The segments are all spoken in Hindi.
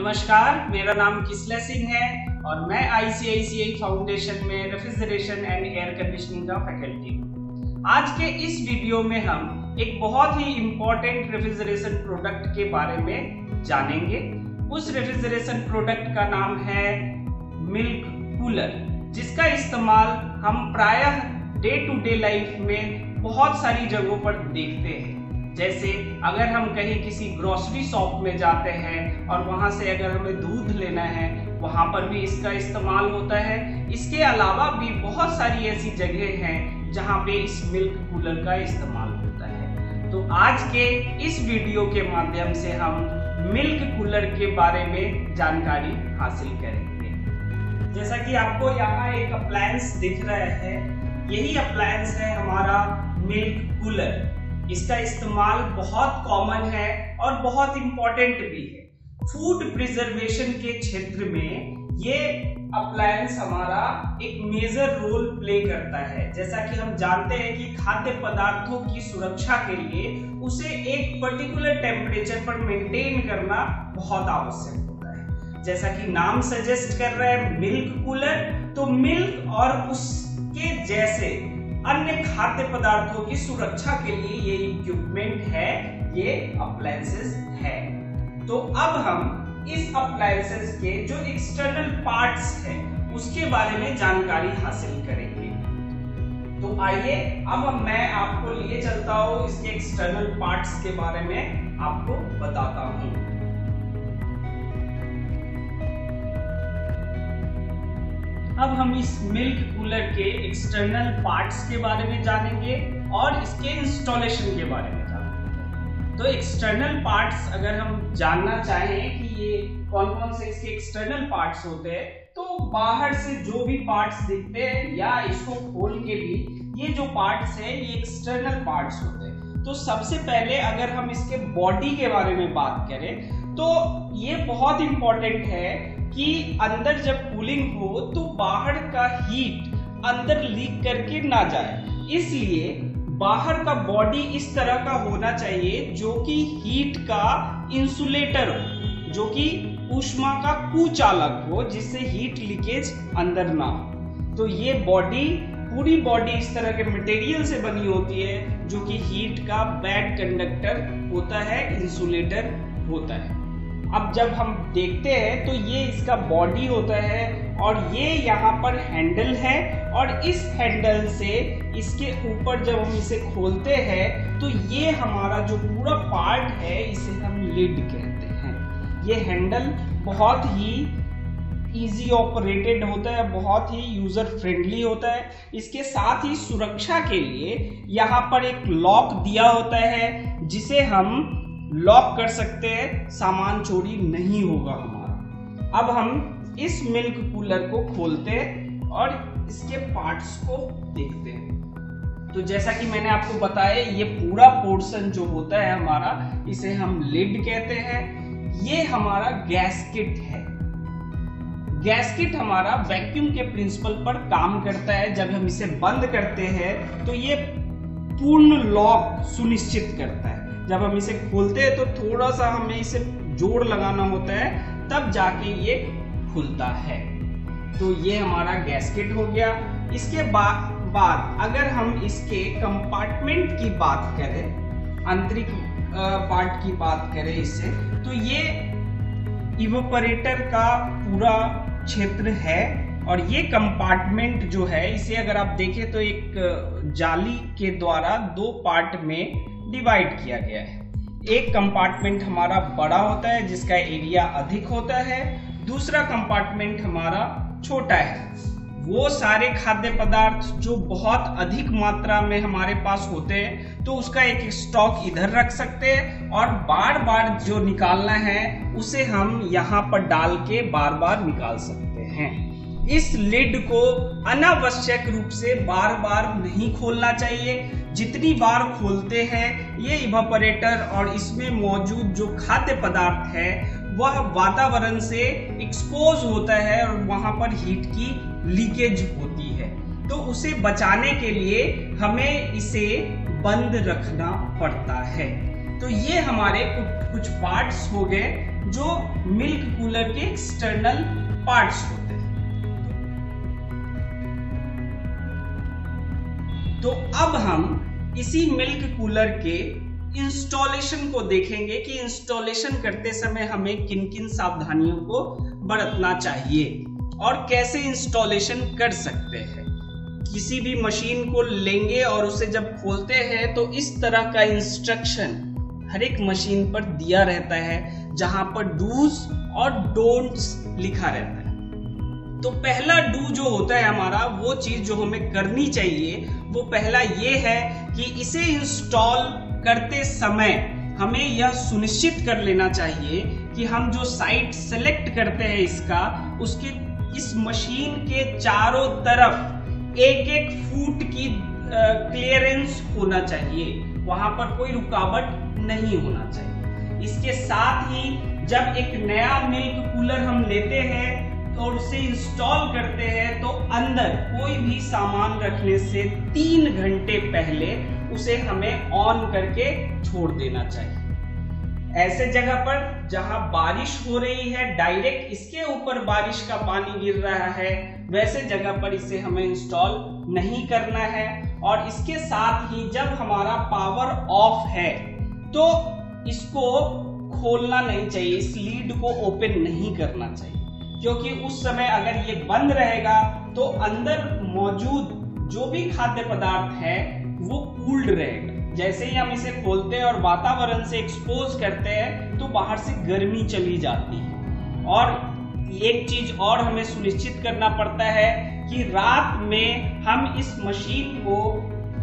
नमस्कार, मेरा नाम किसले सिंह है और मैं ICICI फाउंडेशन में रेफ्रिजरेशन एंड एयर कंडीशनिंग का फैकल्टी हूँ। आज के इस वीडियो में हम एक बहुत ही इम्पोर्टेंट रेफ्रिजरेशन प्रोडक्ट के बारे में जानेंगे। उस रेफ्रिजरेशन प्रोडक्ट का नाम है मिल्क कूलर, जिसका इस्तेमाल हम प्रायः डे टू डे लाइफ में बहुत सारी जगहों पर देखते हैं। जैसे अगर हम कहीं किसी ग्रोसरी शॉप में जाते हैं और वहां से अगर हमें दूध लेना है, वहां पर भी इसका इस्तेमाल होता है। इसके अलावा भी बहुत सारी ऐसी जगह हैं जहां पे इस मिल्क कूलर का इस्तेमाल होता है। तो आज के इस वीडियो के माध्यम से हम मिल्क कूलर के बारे में जानकारी हासिल करेंगे। जैसा कि आपको यहाँ एक अप्लायंस दिख रहा है, यही अप्लायंस है हमारा मिल्क कूलर। इसका इस्तेमाल बहुत कॉमन है और बहुत इंपॉर्टेंट भी है। फूड प्रिजर्वेशन के क्षेत्र में ये अप्लायंस हमारा एक मेजर रोल प्ले करता है। जैसा कि हम जानते हैं कि खाद्य पदार्थों की सुरक्षा के लिए उसे एक पर्टिकुलर टेम्परेचर पर मेंटेन करना बहुत आवश्यक होता है। जैसा कि नाम सजेस्ट कर रहा है मिल्क कूलर, तो मिल्क और उसके जैसे अन्य खाद्य पदार्थों की सुरक्षा के लिए ये इक्विपमेंट है, ये अप्लायंसेस है। तो अब हम इस अप्लायंसेस के जो एक्सटर्नल पार्ट्स हैं उसके बारे में जानकारी हासिल करेंगे। तो आइए अब मैं आपको लिए चलता हूं, इसके एक्सटर्नल पार्ट्स के बारे में आपको बताता हूं। अब हम इस मिल्क कूलर के एक्सटर्नल पार्ट्स के बारे में जानेंगे और इसके इंस्टॉलेशन के बारे में जानेंगे। तो एक्सटर्नल पार्ट्स अगर हम जानना चाहें कि ये कौन कौन से इसके एक्सटर्नल पार्ट्स होते हैं, तो बाहर से जो भी पार्ट्स दिखते हैं या इसको खोल के भी ये जो पार्ट्स है ये एक्सटर्नल पार्ट्स होते हैं। तो सबसे पहले अगर हम इसके बॉडी के बारे में बात करें तो ये बहुत इंपॉर्टेंट है कि अंदर जब कूलिंग हो तो बाहर का हीट अंदर लीक करके ना जाए। इसलिए बाहर का बॉडी इस तरह का होना चाहिए जो कि हीट का इंसुलेटर हो, जो कि ऊष्मा का कुचालक हो, जिससे हीट लीकेज अंदर ना हो। तो ये बॉडी, पूरी बॉडी इस तरह के मटेरियल से बनी होती है जो कि हीट का बैड कंडक्टर होता है, इंसुलेटर होता है। अब जब हम देखते हैं तो ये इसका बॉडी होता है और ये यहाँ पर हैंडल है और इस हैंडल से इसके ऊपर जब हम इसे खोलते हैं तो ये हमारा जो पूरा पार्ट है इसे हम लिड कहते हैं। ये हैंडल बहुत ही इजी ऑपरेटेड होता है, बहुत ही यूजर फ्रेंडली होता है। इसके साथ ही सुरक्षा के लिए यहाँ पर एक लॉक दिया होता है जिसे हम लॉक कर सकते हैं, सामान चोरी नहीं होगा हमारा। अब हम इस मिल्क कूलर को खोलते हैं और इसके पार्ट्स को देखते हैं। तो जैसा कि मैंने आपको बताया, ये पूरा पोर्शन जो होता है हमारा, इसे हम लिड कहते हैं। ये हमारा गैस्केट है। गैस्केट हमारा वैक्यूम के प्रिंसिपल पर काम करता है। जब हम इसे बंद करते हैं तो ये पूर्ण लॉक सुनिश्चित करता है। जब हम इसे खोलते हैं तो थोड़ा सा हमें इसे जोड़ लगाना होता है, तब जाके ये खुलता है। तो ये हमारा गैस्केट हो गया। इसके बाद अगर हम इसके कंपार्टमेंट की बात करें, आंतरिक पार्ट की बात करें इससे, तो ये इवेपोरेटर का पूरा क्षेत्र है। और ये कंपार्टमेंट जो है, इसे अगर आप देखें तो एक जाली के द्वारा दो पार्ट में डिवाइड किया गया है। एक कंपार्टमेंट हमारा बड़ा होता है जिसका एरिया अधिक होता है, दूसरा कंपार्टमेंट हमारा छोटा है। वो सारे खाद्य पदार्थ जो बहुत अधिक मात्रा में हमारे पास होते हैं तो उसका एक स्टॉक इधर रख सकते हैं और बार बार जो निकालना है उसे हम यहाँ पर डाल के बार बार निकाल सकते हैं। इस लिड को अनावश्यक रूप से बार बार नहीं खोलना चाहिए। जितनी बार खोलते हैं ये इवेपोरेटर और इसमें मौजूद जो खाद्य पदार्थ है वह वातावरण से एक्सपोज होता है और वहां पर हीट की लीकेज होती है। तो उसे बचाने के लिए हमें इसे बंद रखना पड़ता है। तो ये हमारे कुछ पार्ट्स हो गए जो मिल्क कूलर के एक्सटर्नल पार्ट्स होते हैं। तो अब हम इसी मिल्क कूलर के इंस्टॉलेशन को देखेंगे कि इंस्टॉलेशन करते समय हमें किन किन सावधानियों को बरतना चाहिए और कैसे इंस्टॉलेशन कर सकते हैं। किसी भी मशीन को लेंगे और उसे जब खोलते हैं तो इस तरह का इंस्ट्रक्शन हर एक मशीन पर दिया रहता है, जहां पर डूज और डोंट्स लिखा रहता है। तो पहला डू जो होता है हमारा, वो चीज जो हमें करनी चाहिए वो पहला ये है कि इसे इंस्टॉल करते समय हमें यह सुनिश्चित कर लेना चाहिए कि हम जो साइट सेलेक्ट करते हैं उसके इस मशीन के चारों तरफ एक एक फुट की क्लियरेंस होना चाहिए, वहां पर कोई रुकावट नहीं होना चाहिए। इसके साथ ही जब एक नया मिल्क कूलर हम लेते हैं और उसे इंस्टॉल करते हैं तो अंदर कोई भी सामान रखने से 3 घंटे पहले उसे हमें ऑन करके छोड़ देना चाहिए। ऐसे जगह पर जहां बारिश हो रही है, डायरेक्ट इसके ऊपर बारिश का पानी गिर रहा है, वैसे जगह पर इसे हमें इंस्टॉल नहीं करना है। और इसके साथ ही जब हमारा पावर ऑफ है तो इसको खोलना नहीं चाहिए, इस लीड को ओपन नहीं करना चाहिए, क्योंकि उस समय अगर ये बंद रहेगा तो अंदर मौजूद जो भी खाद्य पदार्थ है वो कूल्ड रहेगा। जैसे ही हम इसे खोलते हैं और वातावरण से एक्सपोज करते हैं तो बाहर से गर्मी चली जाती है। और एक चीज और हमें सुनिश्चित करना पड़ता है कि रात में हम इस मशीन को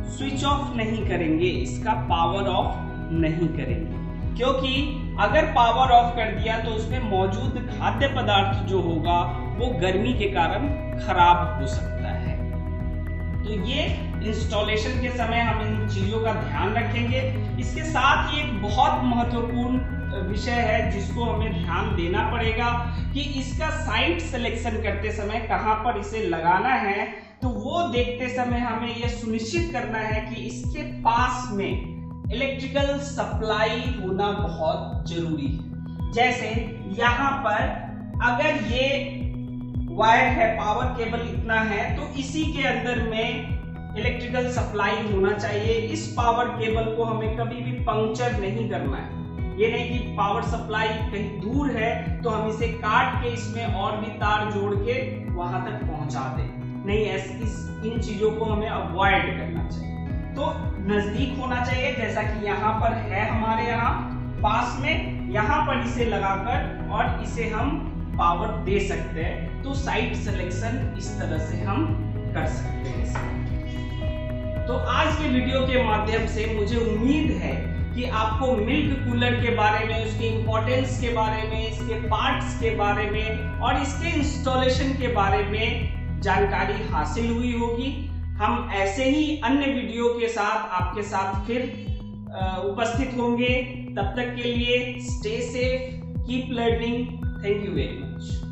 स्विच ऑफ नहीं करेंगे, इसका पावर ऑफ नहीं करेंगे, क्योंकि अगर पावर ऑफ कर दिया तो उसमें मौजूद खाद्य पदार्थ जो होगा वो गर्मी के कारण खराब हो सकता है। तो ये इंस्टॉलेशन के समय हम इन चीजों का ध्यान रखेंगे। इसके साथ ही एक बहुत महत्वपूर्ण विषय है जिसको हमें ध्यान देना पड़ेगा कि इसका साइट सिलेक्शन करते समय कहां पर इसे लगाना है, तो वो देखते समय हमें यह सुनिश्चित करना है कि इसके पास में इलेक्ट्रिकल सप्लाई होना बहुत जरूरी है। जैसे यहाँ पर अगर ये वायर है, पावर केबल इतना है, तो इसी के अंदर में इलेक्ट्रिकल सप्लाई होना चाहिए। इस पावर केबल को हमें कभी भी पंक्चर नहीं करना है। ये नहीं कि पावर सप्लाई कहीं दूर है तो हम इसे काट के इसमें और भी तार जोड़ के वहां तक पहुंचा दें, नहीं, इन चीजों को हमें अवॉइड करना चाहिए। तो नजदीक होना चाहिए, जैसा कि यहाँ पर है हमारे यहाँ पास में, यहाँ पर इसे लगाकर और इसे हम पावर दे सकते हैं। तो साइट सिलेक्शन इस तरह से हम कर सकते हैं। तो आज के वीडियो के माध्यम से मुझे उम्मीद है कि आपको मिल्क कूलर के बारे में, उसके इंपॉर्टेंस के बारे में, इसके पार्ट्स के बारे में और इसके इंस्टॉलेशन के बारे में जानकारी हासिल हुई होगी। हम ऐसे ही अन्य वीडियो के साथ आपके साथ फिर उपस्थित होंगे। तब तक के लिए stay safe, keep learning. Thank you very much.